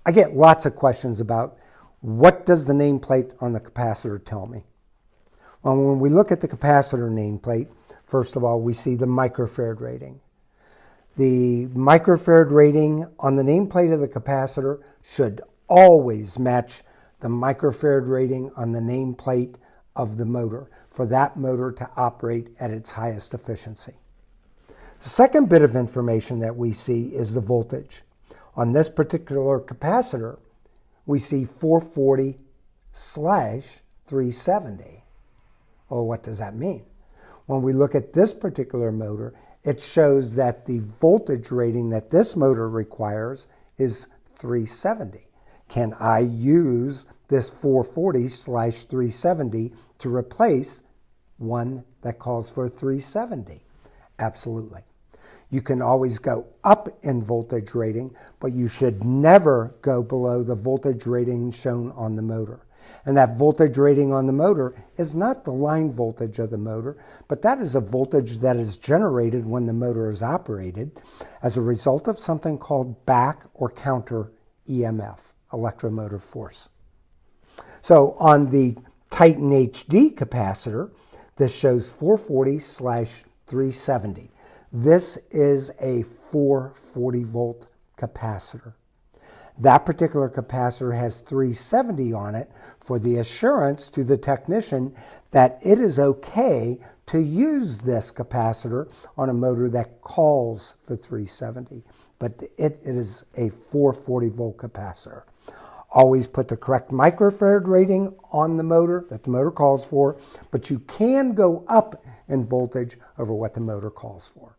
I get lots of questions about what does the nameplate on the capacitor tell me? Well, when we look at the capacitor nameplate, first of all, we see the microfarad rating. The microfarad rating on the nameplate of the capacitor should always match the microfarad rating on the nameplate of the motor for that motor to operate at its highest efficiency. The second bit of information that we see is the voltage. On this particular capacitor, we see 440/370. Well, what does that mean? When we look at this particular motor, it shows that the voltage rating that this motor requires is 370. Can I use this 440/370 to replace one that calls for 370? Absolutely. You can always go up in voltage rating, but you should never go below the voltage rating shown on the motor. And that voltage rating on the motor is not the line voltage of the motor, but that is a voltage that is generated when the motor is operated as a result of something called back or counter EMF, electromotive force. So on the Titan HD capacitor, this shows 440/370. This is a 440 volt capacitor. That particular capacitor has 370 on it for the assurance to the technician that it is okay to use this capacitor on a motor that calls for 370. But it is a 440 volt capacitor. Always put the correct microfarad rating on the motor that the motor calls for, but you can go up in voltage over what the motor calls for.